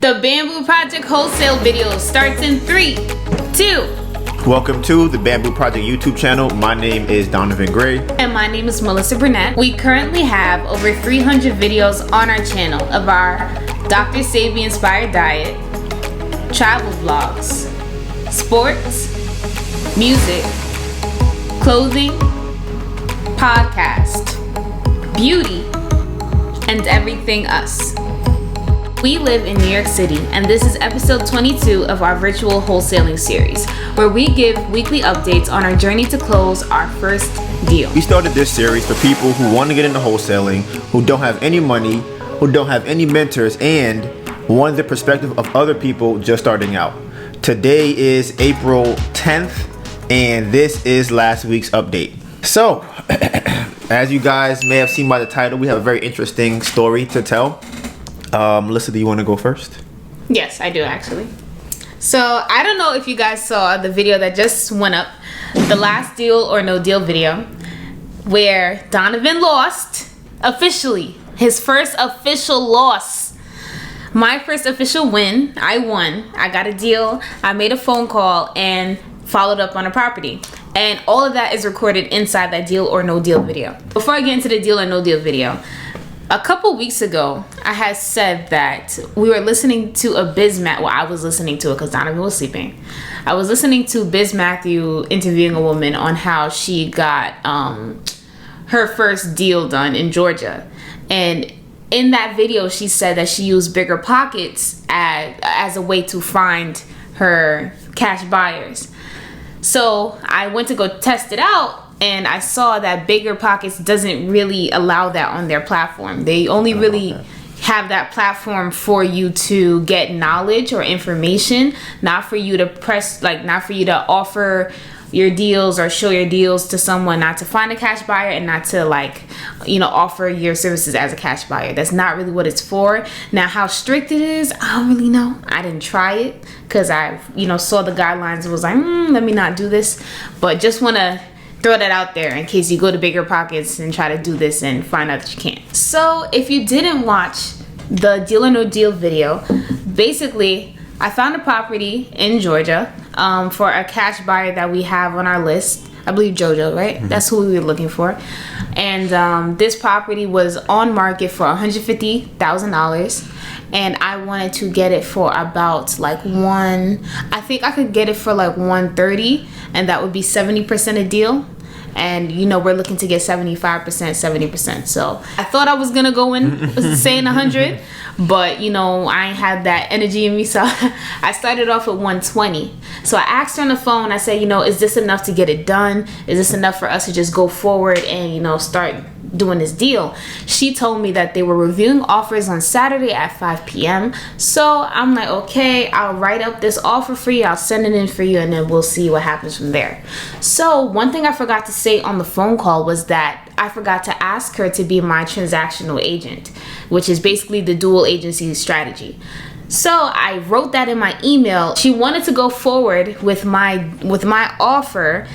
The Bamboo Project wholesale video starts in 3, 2. Welcome to the Bamboo Project YouTube channel. My name is Donivan Gray. And my name is Melissa Burnett. We currently have over 300 videos on our channel of our Dr. Sebi inspired diet, travel vlogs, sports, music, clothing, podcast, beauty, and everything us. We live in New York City, and this is episode 22 of our virtual wholesaling series, where we give weekly updates on our journey to close our first deal. We started this series for people who want to get into wholesaling, who don't have any money, who don't have any mentors, and want the perspective of other people just starting out. Today is April 10th, and this is last week's update. So, as you guys may have seen by the title, we have a very interesting story to tell. Melissa, do you want to go first? Yes, I do actually. So I don't know if you guys saw the video that just went up, the last deal or no deal video, where Donivan lost officially, his first official loss. My first official win, I won. I got a deal, I made a phone call, and followed up on a property. And all of that is recorded inside that deal or no deal video. Before I get into the deal or no deal video, a couple weeks ago, I had said that we were listening to a Biz Matthews. Well, I was listening to it because Donivan was sleeping. I was listening to Biz Matthews interviewing a woman on how she got her first deal done in Georgia. And in that video, she said that she used bigger pockets as a way to find her cash buyers. So I went to go test it out. And I saw that Bigger Pockets doesn't really allow that on their platform. They only really have that platform for you to get knowledge or information, not for you to not for you to offer your deals or show your deals to someone, not to find a cash buyer and not to offer your services as a cash buyer. That's not really what it's for. Now, how strict it is, I don't really know. I didn't try it because I, saw the guidelines and was like, let me not do this. But just want to throw that out there in case you go to Bigger Pockets and try to do this and find out that you can't. So if you didn't watch the deal or no deal video, basically I found a property in Georgia for a cash buyer that we have on our list. I believe JoJo, right? Mm-hmm. That's who we were looking for. And this property was on market for $150,000. And I wanted to get it for about I think I could get it for $130,000, and that would be 70% a deal. And we're looking to get 75%, 70%. So I thought I was gonna go in saying 100, but I ain't had that energy in me, so I started off at 120. So I asked her on the phone. I said, is this enough to get it done? Is this enough for us to just go forward and start doing this deal? She told me that they were reviewing offers on Saturday at 5 p.m. So I'm like, okay, I'll write up this offer for you, I'll send it in for you, and then we'll see what happens from there. So one thing I forgot to say on the phone call was that I forgot to ask her to be my transactional agent, which is basically the dual agency strategy. So I wrote that in my email. She wanted to go forward with my offer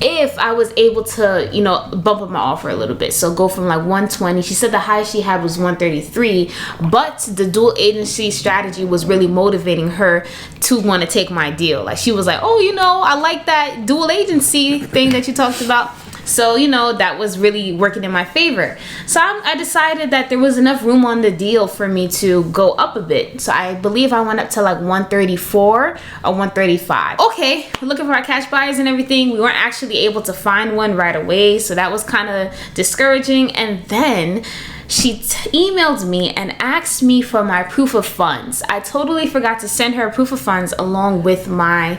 if I was able to, bump up my offer a little bit. So go from 120. She said the highest she had was 133, but the dual agency strategy was really motivating her to want to take my deal. She was like, oh, I like that dual agency thing that you talked about. So, that was really working in my favor. So I decided that there was enough room on the deal for me to go up a bit. So I believe I went up to 134 or 135. Okay, looking for our cash buyers and everything. We weren't actually able to find one right away. So that was kind of discouraging. And then she emailed me and asked me for my proof of funds. I totally forgot to send her a proof of funds along with my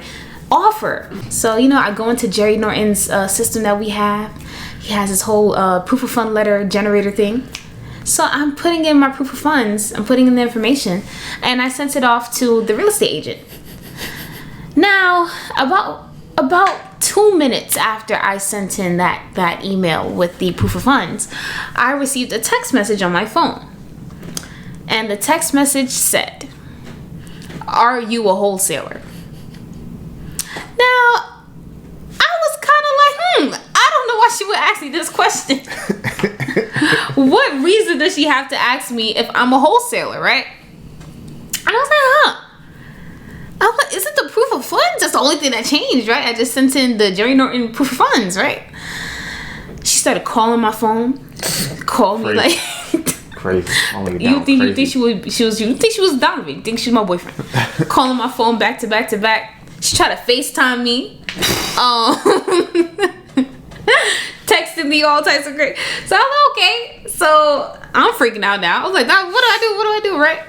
offer. So I go into Jerry Norton's system that we have. He has his whole proof of fund letter generator thing. So I'm putting in my proof of funds, I'm putting in the information, and I sent it off to the real estate agent. Now about 2 minutes after I sent in that email with the proof of funds, I received a text message on my phone, and the text message said, "Are you a wholesaler?" Now, I was kind of I don't know why she would ask me this question. What reason does she have to ask me if I'm a wholesaler, right? just the only thing that changed, right? I just sent in the Jerry Norton proof of funds, right? She started calling my phone, called me like, crazy. You think she was Donivan? You think she's my boyfriend? Calling my phone back to back to back. She tried to FaceTime me, texting me all types of great. So I'm like, okay. So I'm freaking out now. I was like, what do I do? Right?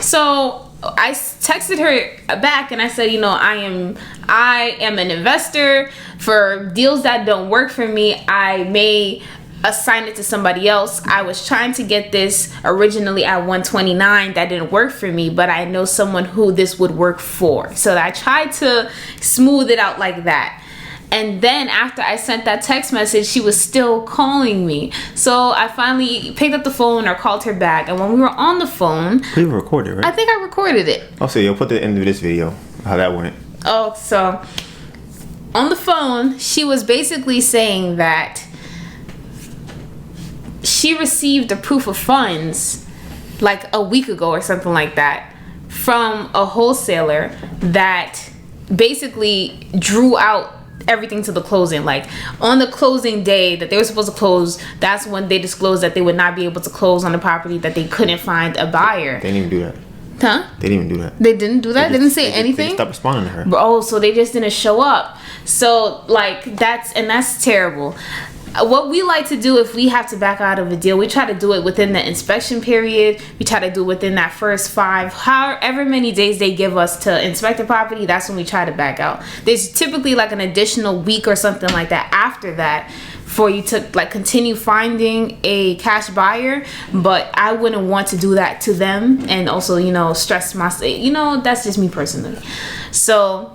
So I texted her back and I said, I am an investor. For deals that don't work for me, I may assign it to somebody else. I was trying to get this originally at 129. That didn't work for me, but I know someone who this would work for. So I tried to smooth it out like that. And then after I sent that text message, she was still calling me. So I finally picked up the phone or called her back. And when we were on the phone, you recorded, right? I think I recorded it. Oh, so you'll put the end of this video, how that went. Oh, so on the phone, she was basically saying that she received a proof of funds like a week ago or something like that from a wholesaler that basically drew out everything to the closing. Like on the closing day that they were supposed to close, that's when they disclosed that they would not be able to close on the property, that they couldn't find a buyer. They didn't even do that. Huh? They didn't even do that. They didn't do that? They didn't say anything? They stopped responding to her. Oh, so they just didn't show up. So like that's terrible. What we like to do if we have to back out of a deal, we try to do it within the inspection period. We try to do it within that first 5, however many days they give us to inspect the property. That's when we try to back out. There's typically like an additional week or something like that after that for you to like continue finding a cash buyer, but I wouldn't want to do that to them and also, stress myself. That's just me personally. So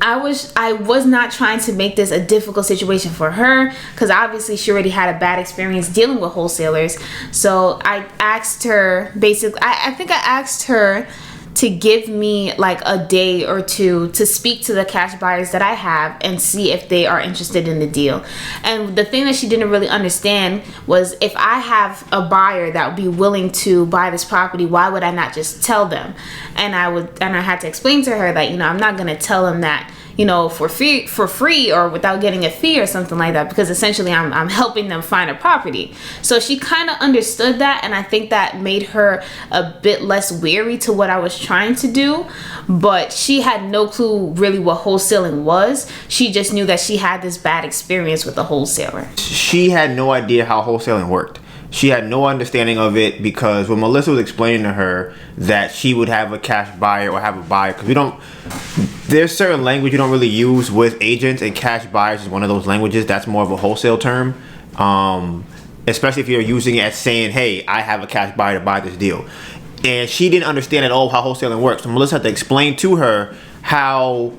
I was not trying to make this a difficult situation for her, because obviously she already had a bad experience dealing with wholesalers. So I asked her, basically, I think I asked her to give me like a day or two to speak to the cash buyers that I have and see if they are interested in the deal. And the thing that she didn't really understand was, if I have a buyer that would be willing to buy this property, why would I not just tell them? And I had to explain to her that, I'm not going to tell them that, for free or without getting a fee or something like that, because essentially I'm helping them find a property. So she kind of understood that, and I think that made her a bit less wary to what I was trying to do. But she had no clue really what wholesaling was. She just knew that she had this bad experience with a wholesaler. She had no idea how wholesaling worked. She had no understanding of it, because when Melissa was explaining to her that she would have a cash buyer or have a buyer, because there's certain language you don't really use with agents, and cash buyers is one of those languages. That's more of a wholesale term, especially if you're using it as saying, hey, I have a cash buyer to buy this deal. And she didn't understand at all how wholesaling works. So Melissa had to explain to her how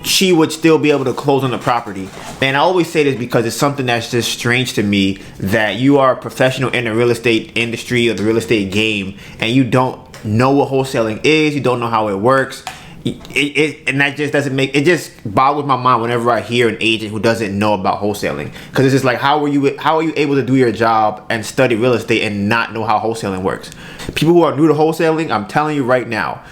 she would still be able to close on the property. And I always say this because it's something that's just strange to me, that you are a professional in the real estate industry or the real estate game, and you don't know what wholesaling is, you don't know how it works. And that just doesn't make it, just boggles my mind whenever I hear an agent who doesn't know about wholesaling, because it's just like, how are you able to do your job and study real estate and not know how wholesaling works? People who are new to wholesaling, I'm telling you right now,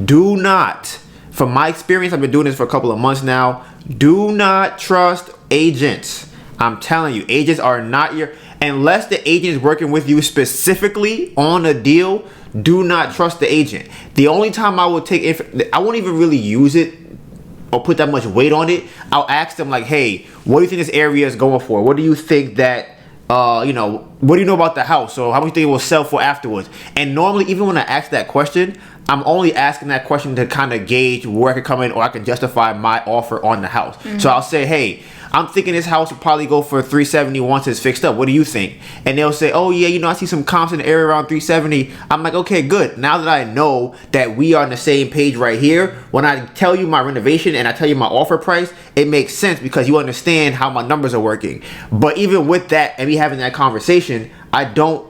do not, from my experience, I've been doing this for a couple of months now, do not trust agents. I'm telling you, agents are not unless the agent is working with you specifically on a deal, do not trust the agent. The only time I would I won't even really use it or put that much weight on it. I'll ask them like, hey, what do you think this area is going for? What do you think that, what do you know about the house? So how much do you think it will sell for afterwards? And normally, even when I ask that question, I'm only asking that question to kind of gauge where I can come in or I can justify my offer on the house. Mm-hmm. So I'll say, hey, I'm thinking this house will probably go for $370 once it's fixed up. What do you think? And they'll say, oh yeah, I see some comps in the area around $370. I'm like, okay, good. Now that I know that we are on the same page right here, when I tell you my renovation and I tell you my offer price, it makes sense because you understand how my numbers are working. But even with that and me having that conversation, I don't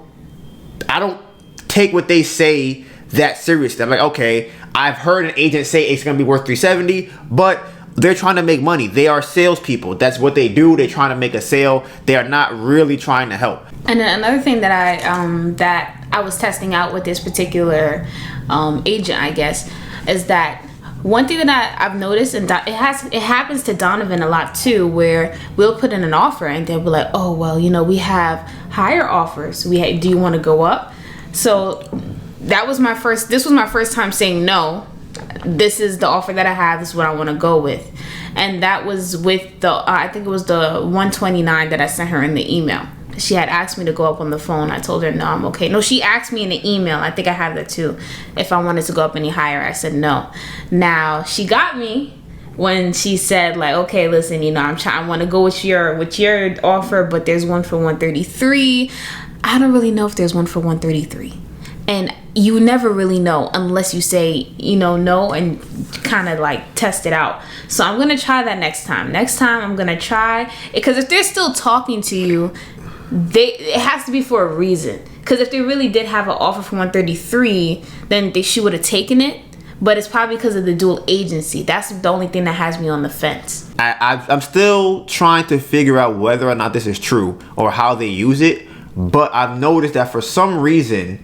take what they say that seriously. I'm like, okay, I've heard an agent say it's gonna be worth $370, but they're trying to make money. They are salespeople. That's what they do. They're trying to make a sale. They are not really trying to help. And then another thing that I was testing out with this particular agent, I guess, is that one thing that I've noticed, and it happens to Donivan a lot too, where we'll put in an offer and they'll be like, oh, well, you know, we have higher offers. Do you want to go up? So this was my first time saying no. This is the offer that I have. This is what I want to go with. And that was with I think it was the 129 that I sent her in the email. She had asked me to go up on the phone. I told her, no, I'm okay. No, she asked me in the email. I think I have that too. If I wanted to go up any higher, I said no. Now, she got me when she said, like, okay, listen, you know, I want to go with your offer, but there's one for 133. I don't really know if there's one for 133. And you never really know unless you say, you know, no, and kind of like test it out. So I'm going to try that next time. Next time I'm going to try, because if they're still talking to you, it has to be for a reason. Because if they really did have an offer for 133, then she would have taken it. But it's probably because of the dual agency. That's the only thing that has me on the fence. I'm still trying to figure out whether or not this is true or how they use it. But I've noticed that for some reason,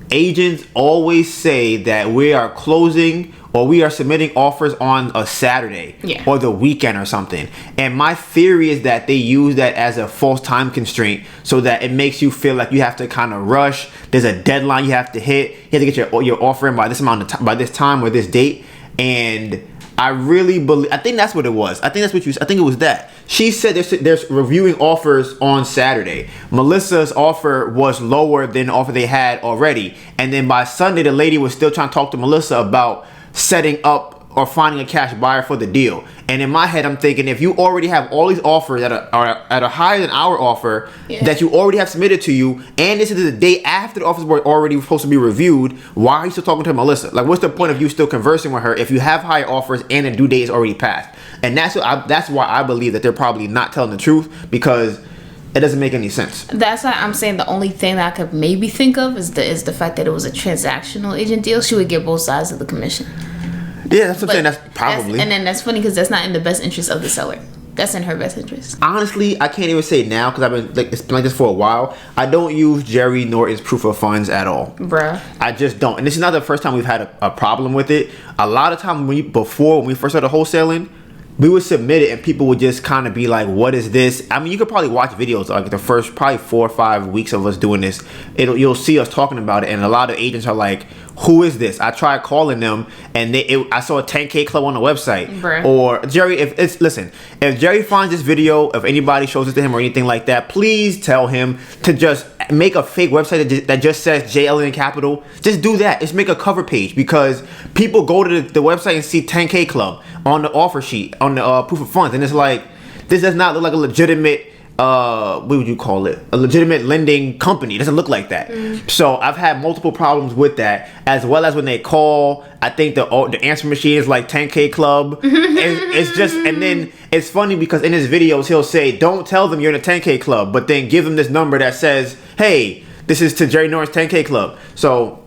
agents always say that we are closing or we are submitting offers on a Saturday or the weekend or something. And my theory is that they use that as a false time constraint so that it makes you feel like you have to kind of rush. There's a deadline you have to hit. You have to get your offer in by this amount of time, by this time or this date. And I really believe, I think that's what it was. I think it was that. She said there's reviewing offers on Saturday. Melissa's offer was lower than the offer they had already. And then by Sunday, the lady was still trying to talk to Melissa about setting up or finding a cash buyer for the deal. And in my head, I'm thinking, if you already have all these offers that are at a higher than our offer that you already have submitted to you, and this is the day after the offers were already supposed to be reviewed, why are you still talking to Melissa? Like, what's the point of you still conversing with her if you have higher offers and the due date is already passed? And that's why I believe that they're probably not telling the truth, because it doesn't make any sense. That's why I'm saying the only thing that I could maybe think of is the fact that it was a transactional agent deal. She would get both sides of the commission. Yeah, that's what I'm saying. That's probably. And then that's funny because that's not in the best interest of the seller. That's in her best interest. Honestly, I can't even say now because it's been like this for a while. I don't use Jerry Norton's proof of funds at all. Bruh. I just don't. And this is not the first time we've had a problem with it. A lot of time when we first started wholesaling, we would submit it and people would just kind of be like, what is this? I mean, you could probably watch videos like the first probably 4 or 5 weeks of us doing this. You'll see us talking about it, and a lot of agents are like, who is this? I tried calling them and I saw a 10K club on the website. Bruh. Or Jerry, if Jerry finds this video, if anybody shows it to him or anything like that, please tell him to just make a fake website that just says JLN Capital. Just do that. Just make a cover page, because people go to the website and see 10K club on the offer sheet, on the proof of funds, and it's like, this does not look like a legitimate what would you call it? A legitimate lending company. It doesn't look like that. So I've had multiple problems with that, as well as when they call, I think the answer machine is like 10K club. It's just, and then it's funny because in his videos he'll say, don't tell them you're in a 10K club, but then give them this number that says, hey, this is to Jerry Norton's 10K club. So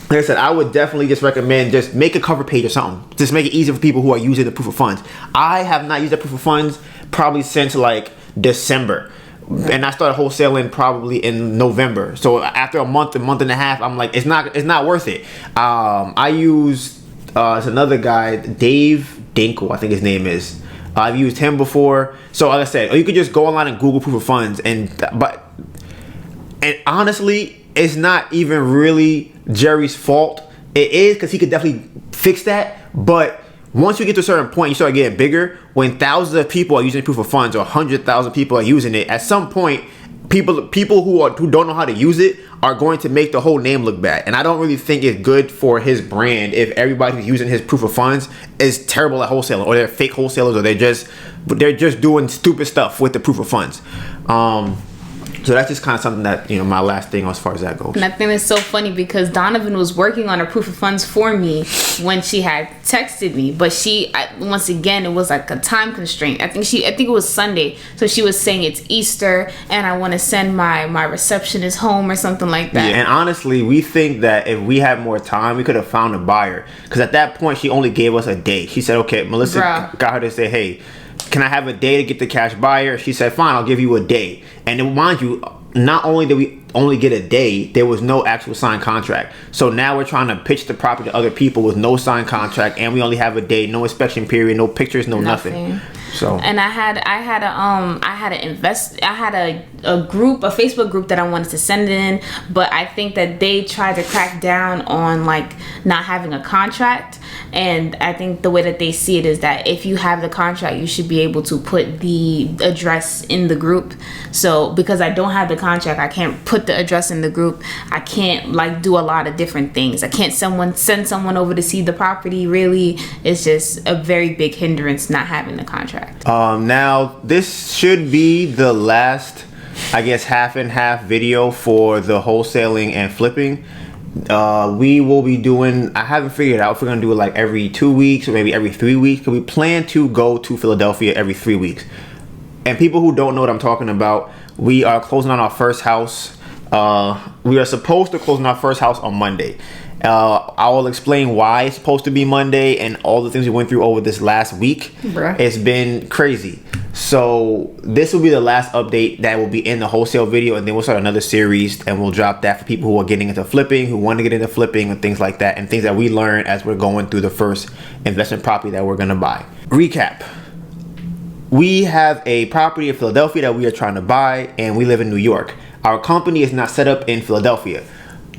like I said, I would definitely just recommend just make a cover page or something. Just make it easier for people who are using the proof of funds. I have not used the proof of funds probably since like December, and I started wholesaling probably in November. So after a month and a half, I'm like, it's not worth it. I use it's another guy, Dave Dinkle, I think his name is. I've used him before. So like I said, or you could just go online and Google proof of funds, and honestly, it's not even really Jerry's fault. It is, because he could definitely fix that, but once you get to a certain point, you start getting bigger. When thousands of people are using proof of funds, or 100,000 people are using it, at some point, people who don't know how to use it are going to make the whole name look bad. And I don't really think it's good for his brand if everybody who's using his proof of funds is terrible at wholesaling, or they're fake wholesalers, or they're just doing stupid stuff with the proof of funds. So that's just kind of something that, my last thing as far as that goes. And I think it's so funny because Donivan was working on her proof of funds for me when she had texted me, but once again, it was like a time constraint. I think it was Sunday, so she was saying it's Easter and I want to send my receptionist home or something like that. Yeah, and honestly, we think that if we had more time, we could have found a buyer, because at that point, she only gave us a day. She said, okay, Melissa got her to say, hey, can I have a day to get the cash buyer? She said, fine, I'll give you a day. And then, mind you, not only did we only get a day. There was no actual signed contract. So now we're trying to pitch the property to other people with no signed contract, and we only have a day, no inspection period, no pictures, no nothing. So and I had a group, a Facebook group that I wanted to send it in, but I think that they tried to crack down on like not having a contract. And I think the way that they see it is that if you have the contract, you should be able to put the address in the group. So because I don't have the contract, I can't put the address in the group. I can't like do a lot of different things. I can't send someone over to see the property. Really, it's just a very big hindrance not having the contract. Now this should be the last, I guess, half and half video for the wholesaling and flipping. We will be doing, I haven't figured out if we're gonna do it like every 2 weeks or maybe every 3 weeks, because we plan to go to Philadelphia every 3 weeks. And people who don't know what I'm talking about, we are closing on our first house. We are supposed to close on our first house on Monday. I will explain why it's supposed to be Monday and all the things we went through over this last week. Bruh. It's been crazy. So this will be the last update that will be in the wholesale video, and then we'll start another series and we'll drop that for people who are getting into flipping, who want to get into flipping and things like that, and things that we learn as we're going through the first investment property that we're going to buy. Recap. We have a property in Philadelphia that we are trying to buy, and we live in New York. Our company is not set up in Philadelphia.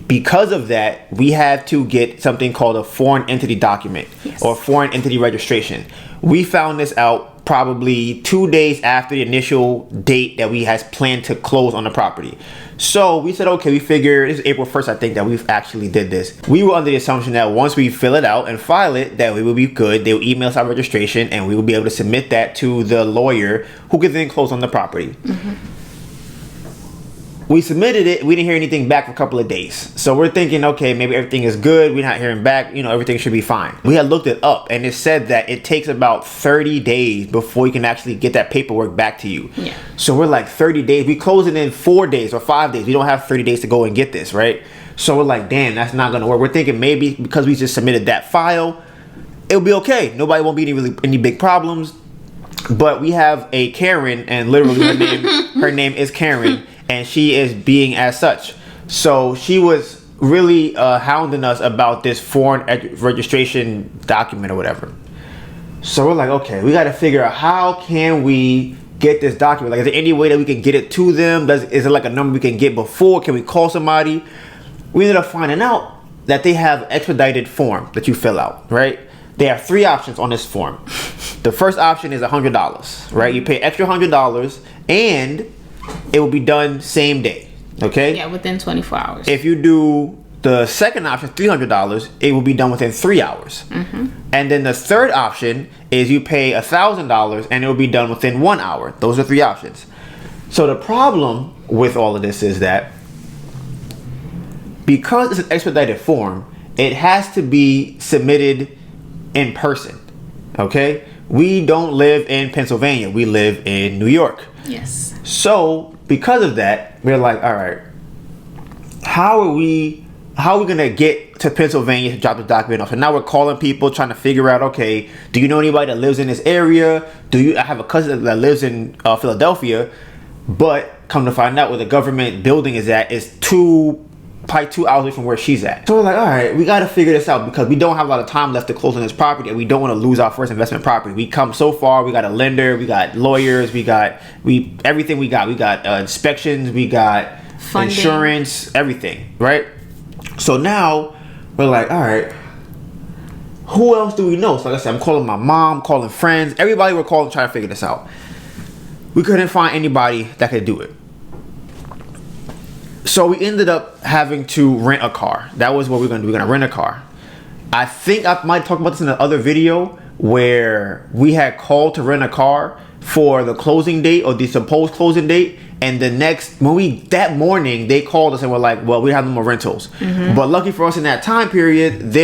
Because of that, we had to get something called a foreign entity document, or foreign entity registration. We found this out probably 2 days after the initial date that we had planned to close on the property. So we said, okay, we figured, this is April 1st, I think, that we've actually did this. We were under the assumption that once we fill it out and file it, that we will be good. They will email us our registration, and we will be able to submit that to the lawyer, who could then close on the property. We submitted it. We didn't hear anything back for a couple of days. So we're thinking, okay, maybe everything is good. We're not hearing back. You know, everything should be fine. We had looked it up, and it said that it takes about 30 days before you can actually get that paperwork back to you. Yeah. So we're like, 30 days. We close it in 4 days or 5 days. We don't have 30 days to go and get this, right? So we're like, damn, that's not going to work. We're thinking maybe because we just submitted that file, it'll be okay. Nobody won't be any big problems. But we have a Karen, and literally her name is Karen. And she is being as such. So she was really hounding us about this foreign registration document or whatever. So we're like, okay, we got to figure out how can we get this document. Like, is there any way that we can get it to them? Is it like a number we can get before? Can we call somebody? We ended up finding out that they have expedited form that you fill out, right? They have 3 options on this form. The first option is $100, right? You pay extra $100 and it will be done same day, okay? Yeah, within 24 hours. If you do the second option, $300, it will be done within 3 hours. And then the third option is you pay $1,000 and it will be done within 1 hour. Those are 3 options. So the problem with all of this is that because it's an expedited form, it has to be submitted in person, okay? We don't live in Pennsylvania. We live in New York. Yes. So because of that, we're like, all right, how are we gonna get to Pennsylvania to drop the document off? So now we're calling people, trying to figure out, okay, do you know anybody that lives in this area? I have a cousin that lives in Philadelphia, but come to find out where the government building is at is probably 2 hours away from where she's at. So we're like, all right, we got to figure this out because we don't have a lot of time left to close on this property, and we don't want to lose our first investment property. We come so far. We got a lender, we got lawyers, everything we got. We got inspections, we got funding, insurance, everything, right? So now we're like, all right, who else do we know? So like I said, I'm calling my mom, calling friends, everybody we're calling, trying to figure this out. We couldn't find anybody that could do it. So we ended up having to rent a car. That was what we're going to do. We're going to rent a car. I think I might talk about this in another video where we had called to rent a car for the closing date or the supposed closing date. And that morning, they called us and were like, well, we have no more rentals. But lucky for us in that time period,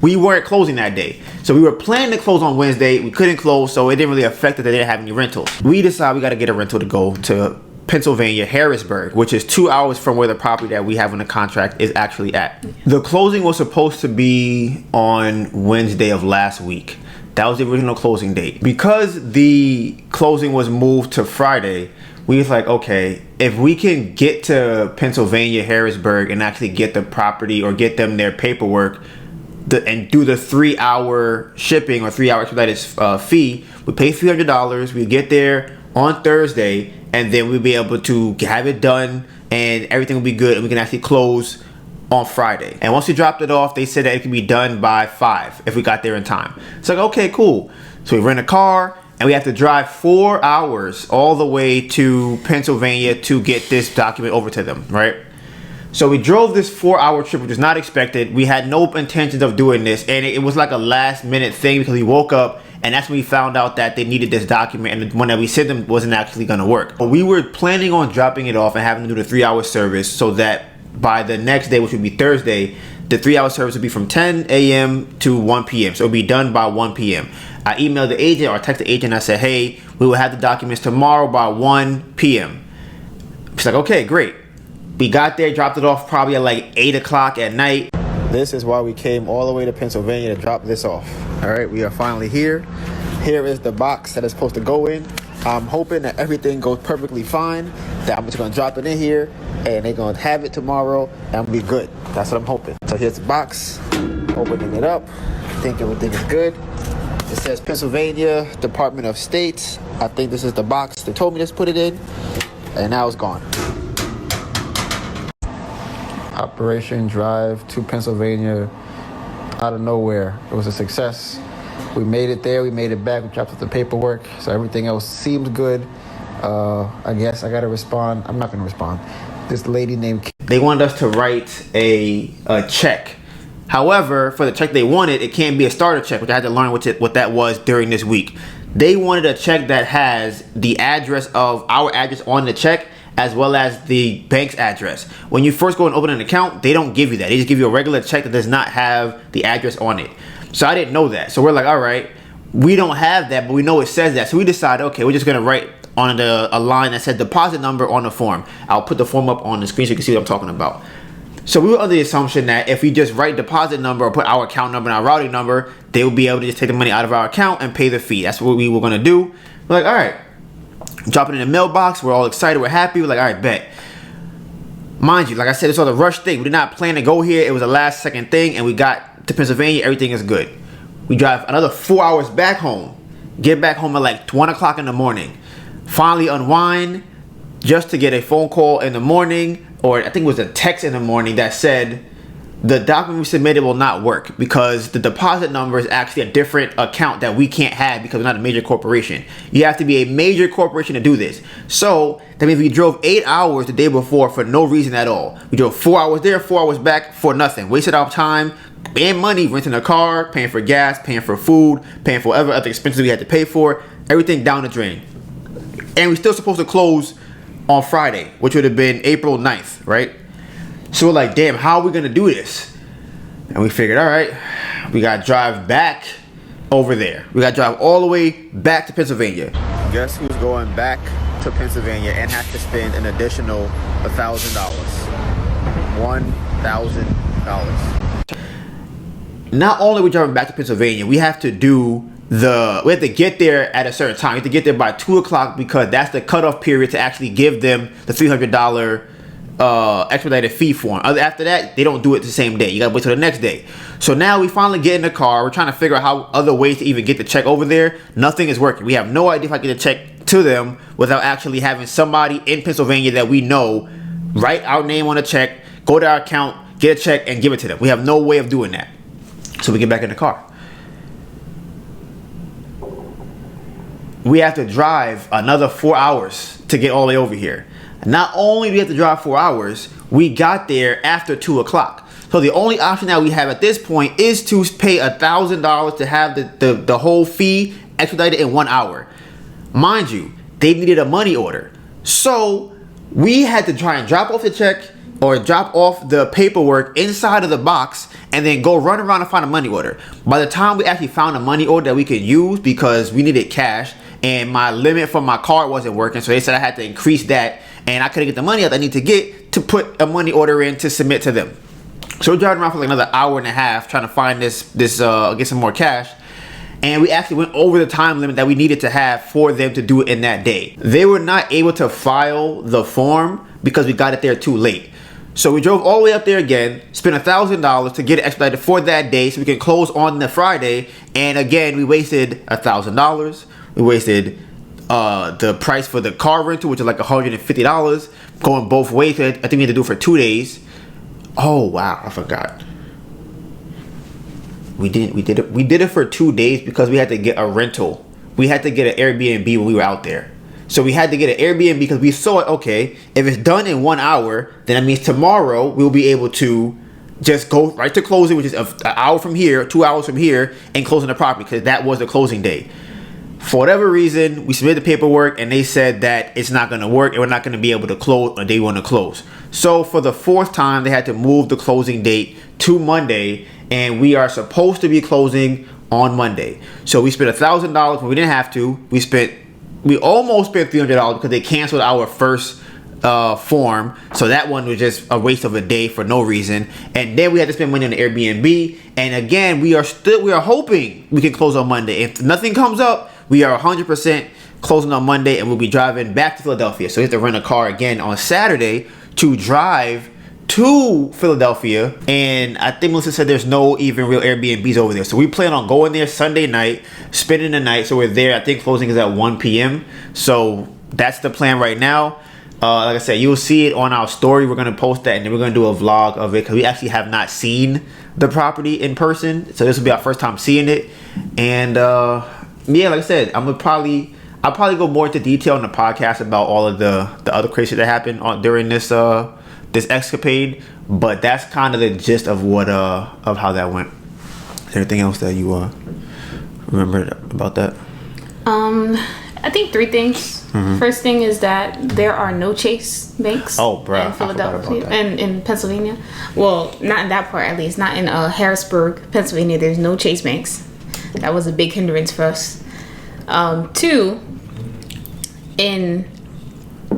we weren't closing that day. So we were planning to close on Wednesday. We couldn't close, so it didn't really affect that they didn't have any rentals. We decided we got to get a rental to go to Pennsylvania, Harrisburg, which is 2 hours from where the property that we have on the contract is actually at. The closing was supposed to be on Wednesday of last week. That was the original closing date. Because the closing was moved to Friday, we was like, okay, if we can get to Pennsylvania, Harrisburg, and actually get the property or get them their paperwork and do the 3-hour shipping or 3-hour expedited fee, we pay $300. We get there on Thursday, and then we'll be able to have it done, and everything will be good, and we can actually close on Friday. And once we dropped it off, they said that it could be done by 5 if we got there in time. It's like, okay, cool. So we rent a car, and we have to drive 4 hours all the way to Pennsylvania to get this document over to them, right? So we drove this 4-hour trip, which was not expected. We had no intentions of doing this, and it was like a last minute thing because we woke up and that's when we found out that they needed this document, and the one that we sent them wasn't actually gonna work. But we were planning on dropping it off and having to do the 3-hour service so that by the next day, which would be Thursday, the 3-hour service would be from 10 a.m. to 1 p.m. So it would be done by 1 p.m. I emailed the agent or texted the agent. I said, hey, we will have the documents tomorrow by 1 p.m. She's like, okay, great. We got there, dropped it off probably at like 8 o'clock at night. This is why we came all the way to Pennsylvania to drop this off. All right, we are finally here. Here is the box that it's supposed to go in. I'm hoping that everything goes perfectly fine, that I'm just gonna drop it in here and they're gonna have it tomorrow and I'm gonna be good. That's what I'm hoping. So here's the box, opening it up. I think everything is good. It says Pennsylvania Department of State. I think this is the box they told me to put it in, and now it's gone. Operation Drive to Pennsylvania out of nowhere. It was a success. We made it there, we made it back, we dropped off the paperwork, so everything else seems good. I guess I gotta respond. I'm not gonna respond. This lady named they wanted us to write a check. However, for the check they wanted, it can't be a starter check, which I had to learn what that was during this week. They wanted a check that has the address of our address on the check as well as the bank's address. When you first go and open an account, they don't give you that. They just give you a regular check that does not have the address on it. So I didn't know that. So we're like, all right, we don't have that, but we know it says that. So we decided, okay, we're just gonna write on a line that said deposit number on the form. I'll put the form up on the screen so you can see what I'm talking about. So we were under the assumption that if we just write deposit number or put our account number and our routing number, they will be able to just take the money out of our account and pay the fee. That's what we were gonna do. We're like, all right, drop it in the mailbox. We're all excited, we're happy. We're like, all right, bet. Mind you, like I said, it's all a rush thing. We did not plan to go here. It was a last second thing, and we got to Pennsylvania. Everything is good. We drive another 4 hours back home. Get back home at like 1 o'clock in the morning. Finally unwind just to get a phone call in the morning, or I think it was a text in the morning that said the document we submitted will not work because the deposit number is actually a different account that we can't have because we're not a major corporation. You have to be a major corporation to do this. So that means we drove 8 hours the day before for no reason at all. We drove 4 hours there, 4 hours back for nothing. Wasted our time and money renting a car, paying for gas, paying for food, paying for whatever other expenses we had to pay for. Everything down the drain. And we're still supposed to close on Friday, which would have been April 9th, right? So we're like, damn, how are we gonna do this? And we figured, all right, we gotta drive back over there. We gotta drive all the way back to Pennsylvania. Guess who's going back to Pennsylvania and has to spend an additional $1,000? $1,000. Not only are we driving back to Pennsylvania, we have to get there at a certain time. We have to get there by 2 o'clock because that's the cutoff period to actually give them the $300 expedited fee form. After that, they don't do it the same day. You gotta wait till the next day. So now we finally get in the car. We're trying to figure out how other ways to even get the check over there. Nothing is working. We have no idea if I get the check to them without actually having somebody in Pennsylvania that we know write our name on a check, go to our account, get a check, and give it to them. We have no way of doing that. So we get back in the car. We have to drive another 4 hours to get all the way over here. Not only do we have to drive 4 hours, we got there after 2 o'clock. So the only option that we have at this point is to pay $1,000 to have the whole fee expedited in 1 hour. Mind you, they needed a money order. So we had to try and drop off the check or drop off the paperwork inside of the box and then go run around and find a money order. By the time we actually found a money order that we could use because we needed cash and my limit for my card wasn't working, so they said I had to increase that and I couldn't get the money out I need to get to put a money order in to submit to them. So we're driving around for like another hour and a half trying to find get some more cash. and we actually went over the time limit that we needed to have for them to do it in that day. They were not able to file the form because we got it there too late. So we drove all the way up there again, spent $1,000 to get it expedited for that day so we can close on the Friday. And again, we wasted $1,000. We wasted the price for the car rental, which is like $150, going both ways. I think we had to do it for 2 days. Oh wow, I forgot. We did it for 2 days because we had to get a rental. We had to get an Airbnb when we were out there. So we had to get an Airbnb because we saw it, okay, if it's done in 1 hour, then that means tomorrow we'll be able to just go right to closing, which is an hour from here, 2 hours from here, and closing the property because that was the closing day. For whatever reason, we submitted the paperwork and they said that it's not going to work and we're not going to be able to close on day one to close. So for the 4th time, they had to move the closing date to Monday, and we are supposed to be closing on Monday. So we spent $1,000 when we didn't have to. We almost spent $300 because they canceled our first form. So that one was just a waste of a day for no reason. And then we had to spend money on the Airbnb. And again, we are hoping we can close on Monday. If nothing comes up, we are 100% closing on Monday, and we'll be driving back to Philadelphia. So we have to rent a car again on Saturday to drive to Philadelphia. And I think Melissa said there's no even real Airbnbs over there. So we plan on going there Sunday night, spending the night. So we're there. I think closing is at 1 p.m. So that's the plan right now. Like I said, you'll see it on our story. We're going to post that, and then we're going to do a vlog of it because we actually have not seen the property in person. So this will be our first time seeing it. And yeah, like I said, I'll probably go more into detail in the podcast about all of the other crazy that happened during this this escapade. But that's kind of the gist of what of how that went. Is there anything else that you remember about that? I think 3 things. First thing is that there are no Chase banks in Philadelphia and in Pennsylvania. Well, not in that part at least. Not in Harrisburg, Pennsylvania. There's no Chase banks. That was a big hindrance for us. 2, in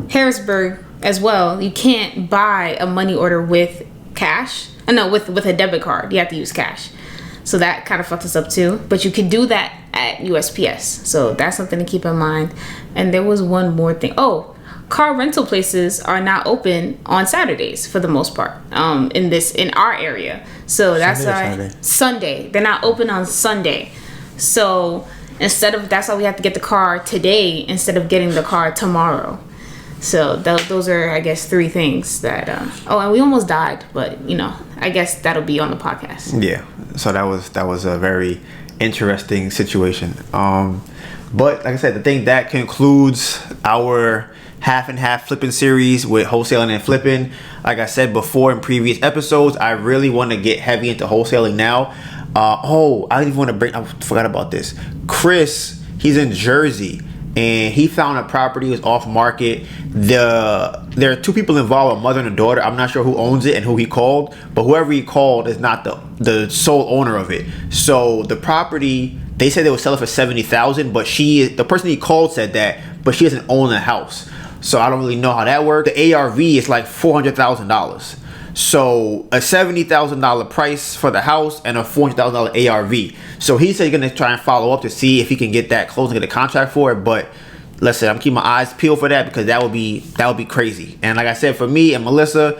Harrisburg as well, you can't buy a money order with cash. No, with a debit card. You have to use cash. So that kind of fucked us up too. But you can do that at USPS. So that's something to keep in mind. And there was one more thing. Oh, car rental places are not open on Saturdays for the most part. In our area. So that's Sunday. They're not open on Sunday. So that's why we have to get the car today instead of getting the car tomorrow. So those are, I guess, 3 things that. And we almost died, but I guess that'll be on the podcast. Yeah. So that was a very interesting situation. But like I said, I think that concludes our half and half flipping series with wholesaling and flipping. Like I said before in previous episodes, I really want to get heavy into wholesaling now. I forgot about this. Chris, he's in Jersey, and he found a property was off market. There are 2 people involved, a mother and a daughter. I'm not sure who owns it and who he called, but whoever he called is not the sole owner of it. So the property, they said they would sell it for $70,000, but the person he called said that, but she doesn't own the house. So I don't really know how that works. The ARV is like $400,000. So a $70,000 price for the house and a $400,000 ARV. So he said he's gonna try and follow up to see if he can get that closing, get a contract for it. But listen, I'm keeping my eyes peeled for that because that would be crazy. And like I said, for me and Melissa,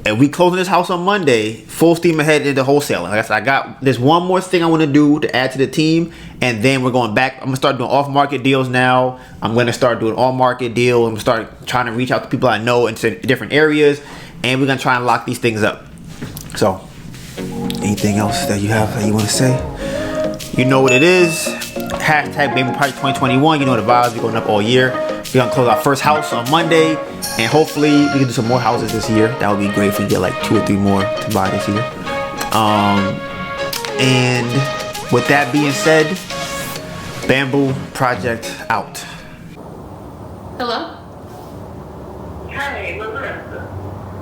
and we closing this house on Monday, full steam ahead into wholesaling. Like I said, there's one more thing I want to do to add to the team, and then we're going back. I'm gonna start doing off-market deals now. I'm gonna start doing on-market deals. I'm gonna start trying to reach out to people I know in different areas. And we're going to try and lock these things up. So, anything else that you have that you want to say? You know what it is. Hashtag Baby Project 2021. You know the vibes. We're going up all year. We're going to close our first house on Monday. And hopefully, we can do some more houses this year. That would be great if we get like 2 or 3 more to buy this year. And with that being said, Bamboo Project out. Hello? Hi, Melissa.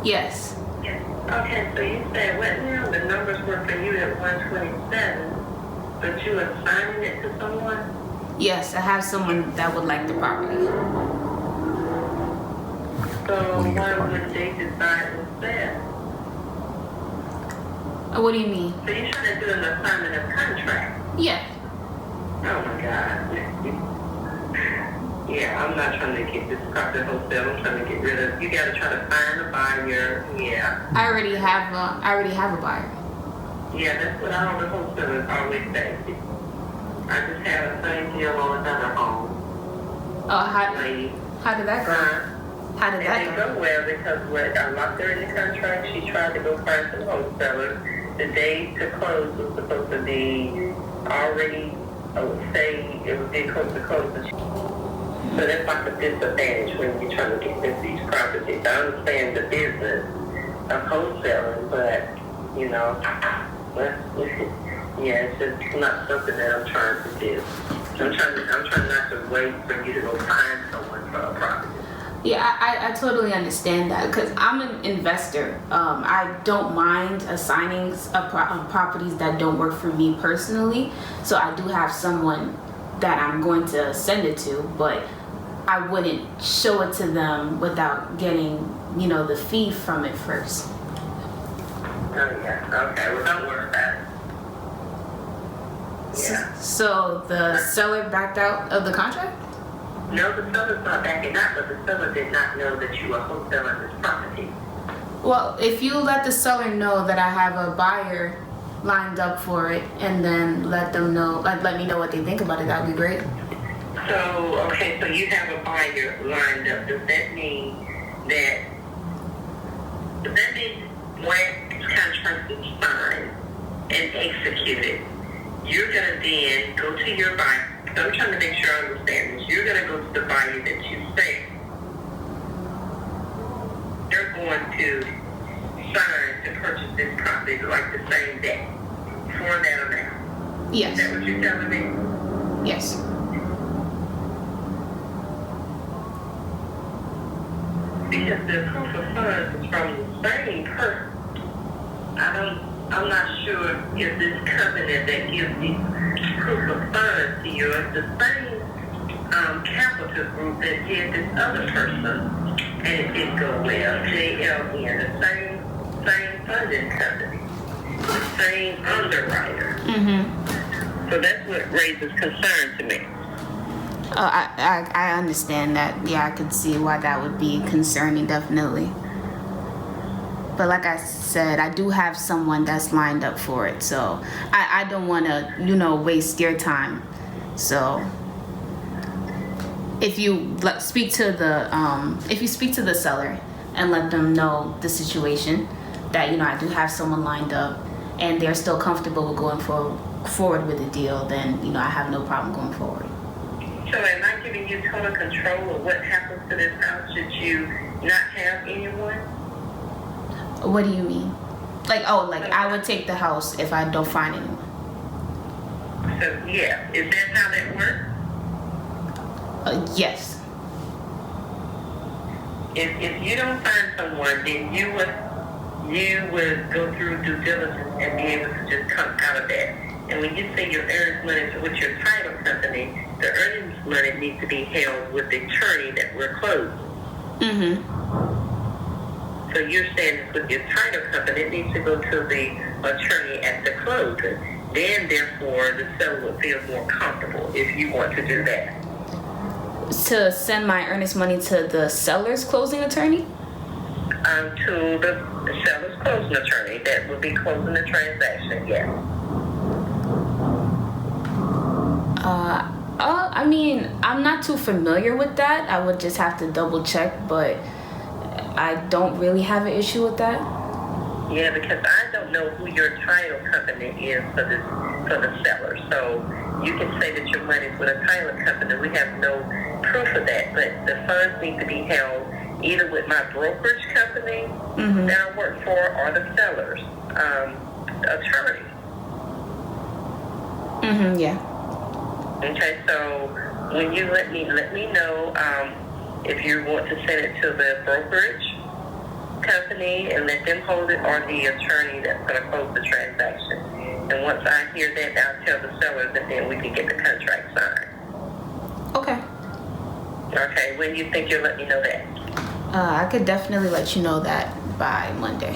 Yes. Okay, so you said what now? The numbers were for you at 127, but you are signing it to someone? Yes, I have someone that would like the property. So why would they decide instead? What do you mean? So you're trying to do an assignment of contract? Yeah. Oh my God. Yeah, I'm not trying to get this property wholesale. I'm trying to get rid of. You got to try to find a buyer. Yeah. I already have a buyer. Yeah, that's what all the wholesalers always say. I just had a same deal on another home. Oh, how did that go? How did that go? It didn't go well because when I locked her in the contract, she tried to go find some wholesalers. The day to close was supposed to be already, I would say, it was getting close to close. So that's like a disadvantage when you're trying to get these properties. I understand the business of wholesaling, but, you know, yeah, it's just not something that I'm trying to do. I'm trying not to wait for you to go find someone for a property. Yeah, I totally understand that because I'm an investor. I don't mind assigning properties that don't work for me personally. So I do have someone that I'm going to send it to, but I wouldn't show it to them without getting, you know, the fee from it first. Oh yeah, okay, well don't worry about it. Yeah. So the seller backed out of the contract? No, the seller's not backing out, but the seller did not know that you were wholesaling this property. Well, if you let the seller know that I have a buyer lined up for it, and then let me know what they think about it, that would be great. So, okay, so you have a buyer lined up. Does that mean when the contract is signed and executed, you're going to then go to your buyer? So I'm trying to make sure I understand this. You're going to go to the buyer that you say they're going to sign to purchase this property like the same day for that amount. Yes. Is that what you're telling me? Yes. Because the proof of funds is from the same person. I'm not sure if this covenant that gives the proof of funds to you is the same capital group that did this other person, and it didn't go well. JLN, the same funding company, the same underwriter. Mm-hmm. So that's what raises concern to me. I understand that. Yeah, I could see why that would be concerning, definitely. But like I said, I do have someone that's lined up for it, so I don't want to, waste your time. So if you speak to the seller and let them know the situation, that I do have someone lined up and they're still comfortable with going forward with the deal, then I have no problem going forward. So am I giving you total control of what happens to this house should you not have anyone? What do you mean? I would take the house if I don't find anyone. So yeah, is that how that works? Yes. If you don't find someone, then you would go through due diligence and be able to just come out of that. And when you say your earnings money with your title company, the earnings money needs to be held with the attorney that we're closing. Mm-hmm. So you're saying with your title company, it needs to go to the attorney at the closing. Then, therefore, the seller will feel more comfortable if you want to do that. To send my earnest money to the seller's closing attorney? To the seller's closing attorney that will be closing the transaction, yes. I mean, I'm not too familiar with that. I would just have to double check, but I don't really have an issue with that. Yeah, because I don't know who your title company is for the seller. So you can say that your money's with a title company. We have no proof of that, but the funds need to be held either with my brokerage company that I work for or the seller's attorney. Mm-hmm, yeah. Okay, so when you let me know if you want to send it to the brokerage company and let them hold it, or the attorney that's going to close the transaction. And once I hear that, I'll tell the sellers, and then we can get the contract signed. Okay. Okay, when do you think you'll let me know that? I could definitely let you know that by Monday.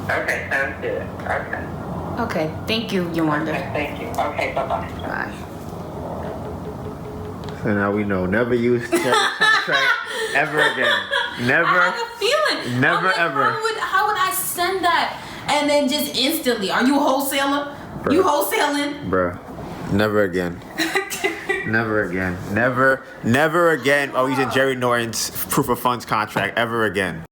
Okay, sounds good. Okay. Okay, thank you, Yolanda. Okay, thank you. Okay, bye-bye. Bye. So now we know. Never use Jerry's contract ever again. Never. I have a feeling. Never I'm like, ever. How would I send that? And then just instantly, are you a wholesaler? Bruh. You wholesaling? Bruh. Never again. Never again. Never again. Oh, using Jerry Norton's proof of funds contract ever again.